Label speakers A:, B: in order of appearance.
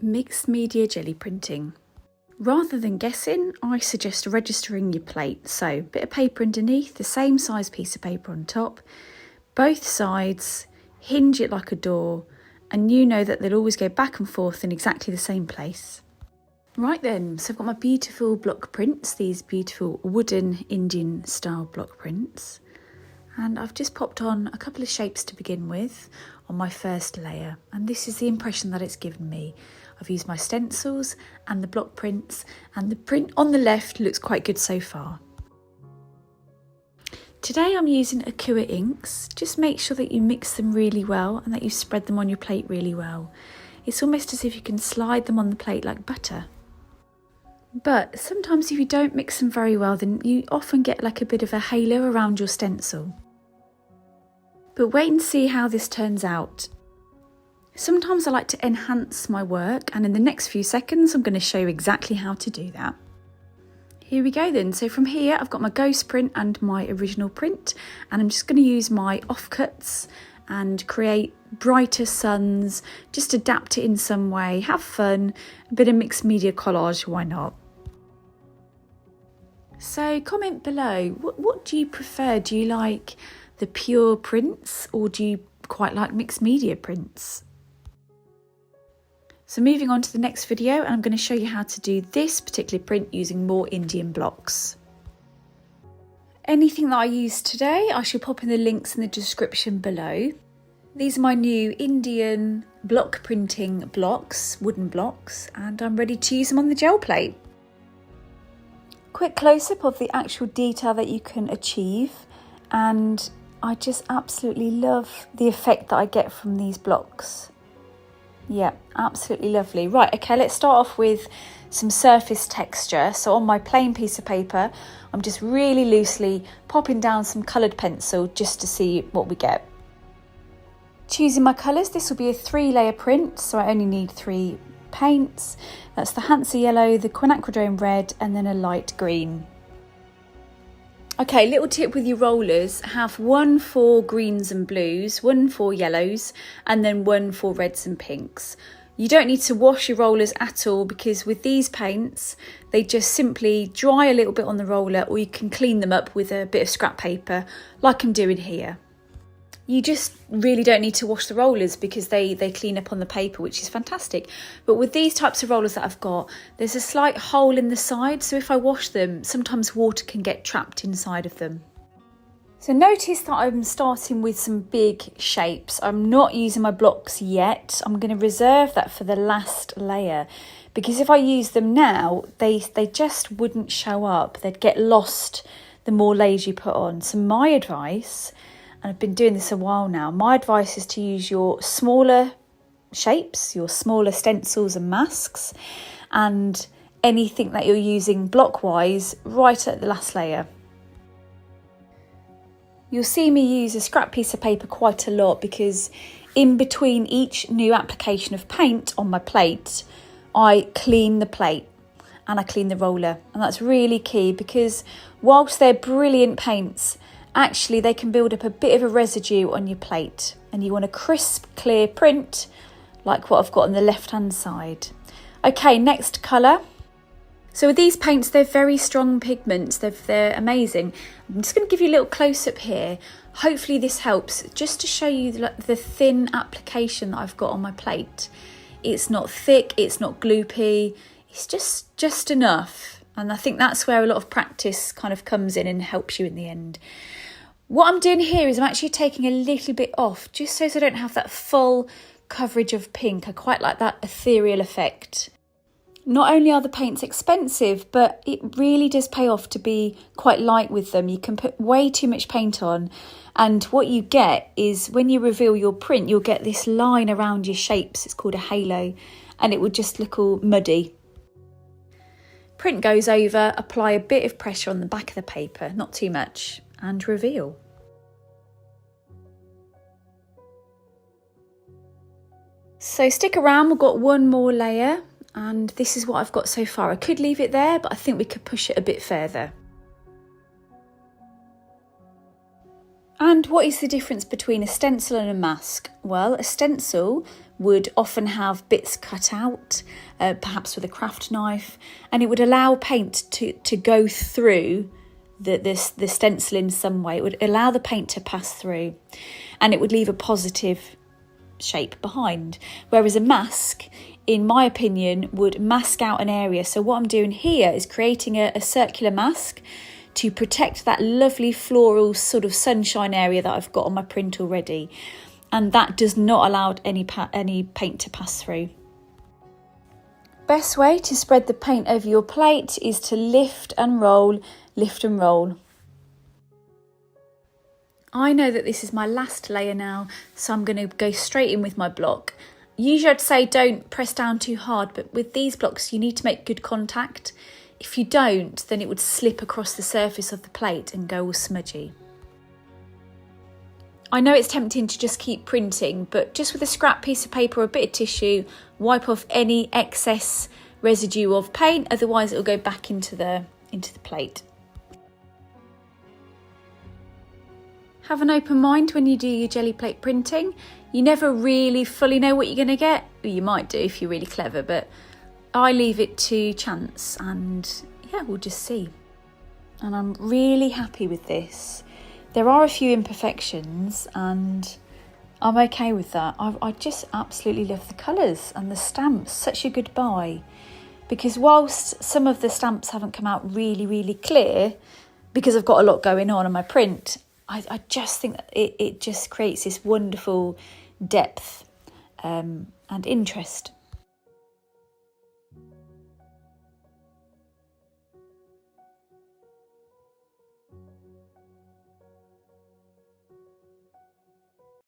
A: Mixed media jelly printing. Rather than guessing, I suggest registering your plate. So, bit of paper underneath, the same size piece of paper on top, both sides, hinge it like a door, and you know that they'll always go back and forth in exactly the same place. Right then, so I've got my beautiful block prints, these beautiful wooden Indian style block prints. And I've just popped on a couple of shapes to begin with on my first layer, and this is the impression that it's given me. I've used my stencils and the block prints, and the print on the left looks quite good so far. Today I'm using Aqua inks. Just make sure that you mix them really well and that you spread them on your plate really well. It's almost as if you can slide them on the plate like butter. But sometimes if you don't mix them very well, then you often get like a bit of a halo around your stencil. But wait and see how this turns out. Sometimes I like to enhance my work, and in the next few seconds I'm going to show you exactly how to do that. Here we go then. So from here I've got my ghost print and my original print, and I'm just going to use my offcuts and create brighter suns, just adapt it in some way, have fun, a bit of mixed media collage, why not? So comment below, what do you prefer? Do you like the pure prints, or do you quite like mixed media prints? So moving on to the next video, and I'm going to show you how to do this particular print using more Indian blocks. Anything that I used today, I shall pop in the links in the description below. These are my new Indian block printing blocks, wooden blocks, and I'm ready to use them on the gel plate. Quick close-up of the actual detail that you can achieve, and I just absolutely love the effect that I get from these blocks. Yeah, absolutely lovely. Right, okay, let's start off with some surface texture. So on my plain piece of paper, I'm just really loosely popping down some coloured pencil just to see what we get. Choosing my colours, this will be a 3-layer print, so I only need 3 paints. That's the Hansa yellow, the quinacridone red, and then a light green. Okay, little tip with your rollers, have one for greens and blues, one for yellows, and then one for reds and pinks. You don't need to wash your rollers at all, because with these paints, they just simply dry a little bit on the roller, or you can clean them up with a bit of scrap paper, like I'm doing here. You just really don't need to wash the rollers because they clean up on the paper, which is fantastic. But with these types of rollers that I've got, there's a slight hole in the side, so if I wash them, sometimes water can get trapped inside of them. So notice that I'm starting with some big shapes. I'm not using my blocks yet. I'm going to reserve that for the last layer, because if I use them now, they just wouldn't show up. They'd get lost the more layers you put on. So my advice, and I've been doing this a while now, my advice is to use your smaller shapes, your smaller stencils and masks, and anything that you're using block-wise right at the last layer. You'll see me use a scrap piece of paper quite a lot, because in between each new application of paint on my plate, I clean the plate and I clean the roller. And that's really key, because whilst they're brilliant paints, actually they can build up a bit of a residue on your plate, and you want a crisp, clear print like what I've got on the left hand side. Okay, next colour. So with these paints, they're very strong pigments, they're amazing. I'm just going to give you a little close-up here. Hopefully this helps, just to show you the thin application that I've got on my plate. It's not thick, it's not gloopy, it's just enough. And I think that's where a lot of practice kind of comes in and helps you in the end. What I'm doing here is I'm actually taking a little bit off, just so I don't have that full coverage of pink. I quite like that ethereal effect. Not only are the paints expensive, but it really does pay off to be quite light with them. You can put way too much paint on, and what you get is when you reveal your print, you'll get this line around your shapes. It's called a halo, and it will just look all muddy. Print goes over, apply a bit of pressure on the back of the paper, not too much, and reveal. So stick around, we've got one more layer, and this is what I've got so far. I could leave it there, but I think we could push it a bit further. And what is the difference between a stencil and a mask? Well, a stencil would often have bits cut out, perhaps with a craft knife, and it would allow paint to go through the stencil in some way. It would allow the paint to pass through, and it would leave a positive shape behind. Whereas a mask, in my opinion, would mask out an area. So what I'm doing here is creating a circular mask to protect that lovely floral sort of sunshine area that I've got on my print already. And that does not allow any paint to pass through. Best way to spread the paint over your plate is to lift and roll, lift and roll. I know that this is my last layer now, so I'm going to go straight in with my block. Usually I'd say don't press down too hard, but with these blocks you need to make good contact. If you don't, then it would slip across the surface of the plate and go all smudgy. I know it's tempting to just keep printing, but just with a scrap piece of paper or a bit of tissue, wipe off any excess residue of paint, otherwise it'll go back into the plate. Have an open mind when you do your jelly plate printing. You never really fully know what you're going to get. Well, you might do if you're really clever, but I leave it to chance, and yeah, we'll just see. And I'm really happy with this. There are a few imperfections and I'm okay with that. I just absolutely love the colours and the stamps. Such a good buy. Because whilst some of the stamps haven't come out really, really clear, because I've got a lot going on my print, I just think that it just creates this wonderful depth and interest.